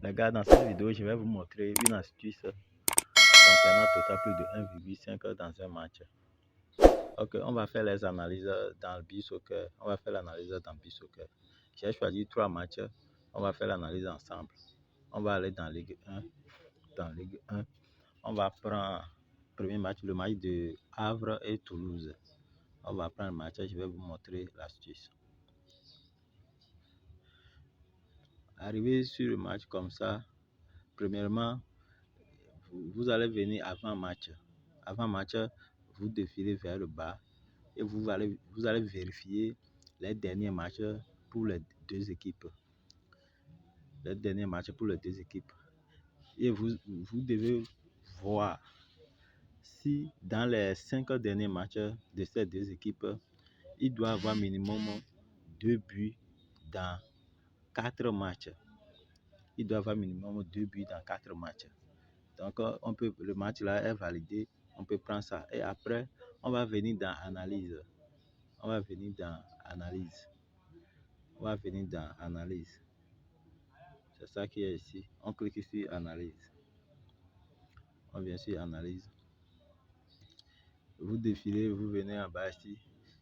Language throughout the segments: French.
Les gars, dans cette vidéo, je vais vous montrer une astuce concernant Total plus de 1,5 dans un match. Ok, on va faire les analyses dans le B-Soccer. On va faire l'analyse dans B-Soccer. J'ai choisi 3 matchs. On va faire l'analyse ensemble. On va aller dans Ligue 1. Dans Ligue 1, on va prendre le premier match, le match de Havre et Toulouse. On va prendre le match, je vais vous montrer l'astuce. Arrivé sur le match comme ça, premièrement, vous allez venir avant match. Avant match, vous défilez vers le bas et vous allez vérifier les derniers matchs pour les deux équipes. Les derniers matchs pour les deux équipes. Et vous devez voir si dans les 5 derniers matchs de ces deux équipes, il doit y avoir minimum 2 buts dans 4 matchs. Il doit y avoir minimum 2 buts dans 4 matchs. Donc, le match là est validé, on peut prendre ça. Et après, on va venir dans analyse. On va venir dans analyse. On va venir dans analyse. C'est ça qui est ici. On clique sur analyse. On vient sur analyse. Vous défilez, vous venez en bas ici.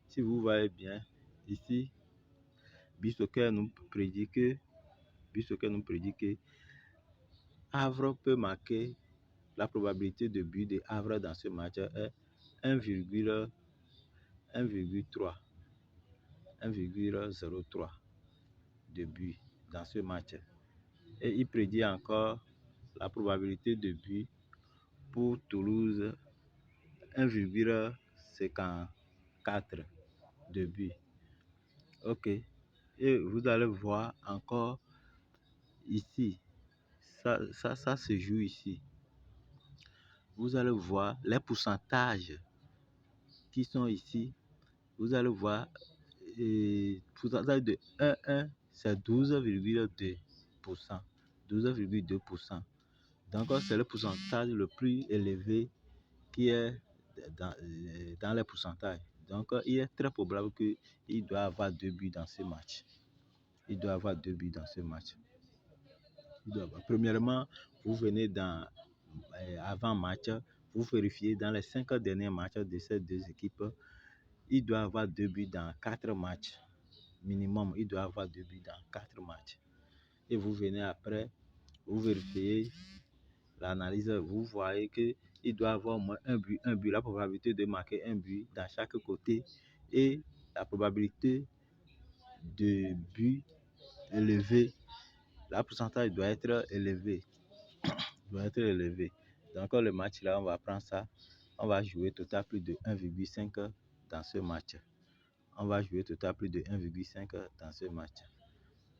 Si vous voyez bien, ici, B-Soccer nous prédit que Havre peut marquer. La probabilité de but de Havre dans ce match est 1,03 de but dans ce match. Et il prédit encore la probabilité de but pour Toulouse 1,54 de but. Ok. Et vous allez voir encore ici. Ça se joue ici. Vous allez voir les pourcentages qui sont ici. Vous allez voir pourcentage de 1-1, c'est 12,2%. 12,2%. Donc, c'est le pourcentage le plus élevé qui est dans les pourcentages. Donc, il est très probable qu'il doit avoir 2 buts dans ce match. Il doit avoir 2 buts dans ce match. Premièrement, vous venez dans avant-match, vous vérifiez dans les 5 derniers matchs de ces deux équipes, il doit avoir 2 buts dans 4 matchs. Minimum, il doit avoir 2 buts dans 4 matchs. Et vous venez après, vous vérifiez l'analyse, vous voyez qu'il doit avoir au moins un but. La probabilité de marquer un but dans chaque côté et la probabilité de but élevé. La pourcentage doit être élevé. Donc le match là, on va prendre ça. On va jouer total plus de 1,5 dans ce match. On va jouer total plus de 1,5 dans ce match.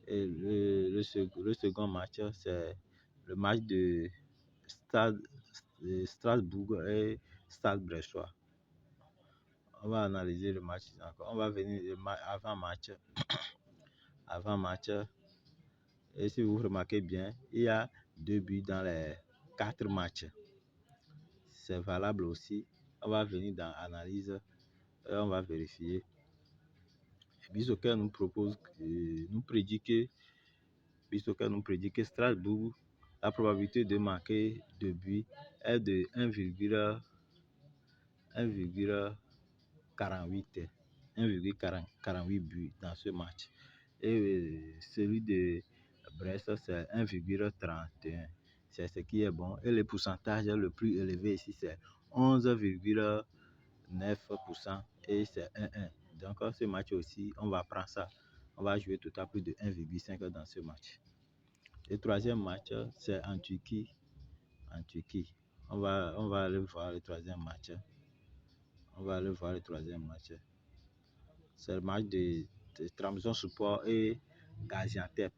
Et le second match, c'est le match de Strasbourg et Stade Brestois. On va analyser le match encore. On va venir avant-match. Avant-match. Et si vous remarquez bien, il y a 2 buts dans les 4 matchs. C'est valable aussi. On va venir dans analyse et on va vérifier. B-Soccer nous prédit que Strasbourg, la probabilité de marquer 2 buts est de 1,48 buts dans ce match. Et celui de Brest, c'est 1,31. C'est ce qui est bon. Et le pourcentage le plus élevé ici, c'est 11,9% et c'est 1-1. Donc, ce match aussi, on va prendre ça. On va jouer total plus de 1,5 dans ce match. Le troisième match, c'est en Turquie. On va aller voir le troisième match. C'est le match de Trabzonspor et Gaziantep.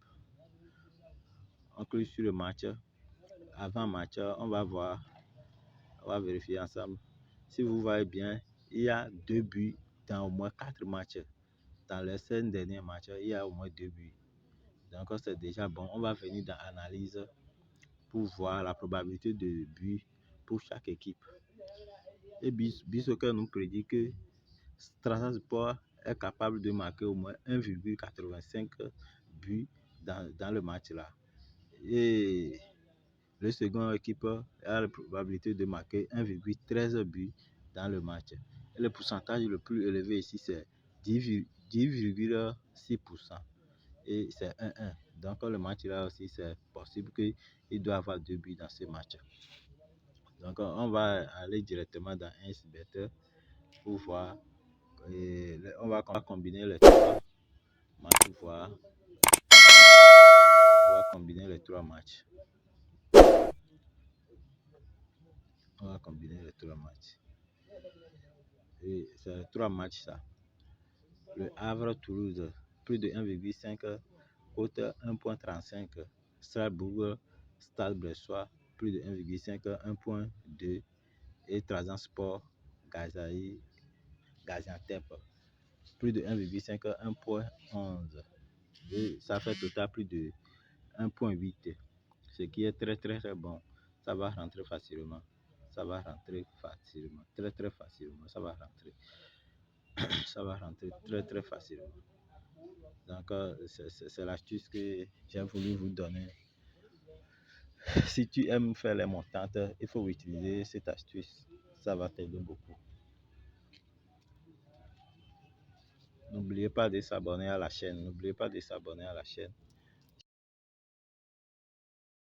On clique sur le match. Avant match, on va vérifier ensemble. Si vous voyez bien, il y a 2 buts dans au moins 4 matchs. Dans les 5 derniers matchs, il y a au moins 2 buts. Donc c'est déjà bon. On va venir dans l'analyse pour voir la probabilité de but pour chaque équipe. Et B-Soccer nous prédit que Strasbourg est capable de marquer au moins 1,85 buts dans le match là. Et le second équipe a la probabilité de marquer 1,13 buts dans le match. Et le pourcentage le plus élevé ici, c'est 10,6%. Et c'est 1-1. Donc le match là aussi, c'est possible qu'il doit avoir 2 buts dans ce match. Donc on va aller directement dans InsBet pour voir. Et on va combiner les trois matchs pour voir. On va combiner les trois matchs. On va combiner les trois matchs. Et c'est trois matchs ça. Le Havre-Toulouse, plus de 1,5, cote 1,35. Strasbourg, Stade Bressois, plus de 1,5, 1,2. Et Trabzonspor, Gaziantep, plus de 1,5, 1,11. Et ça fait total plus de 1,8. Ce qui est très très très bon. Ça va rentrer facilement. Ça va rentrer facilement. Très très facilement. Ça va rentrer. Ça va rentrer très très facilement. Donc, c'est l'astuce que j'ai voulu vous donner. Si tu aimes faire les montantes, il faut utiliser cette astuce. Ça va t'aider beaucoup. N'oubliez pas de s'abonner à la chaîne. N'oubliez pas de s'abonner à la chaîne.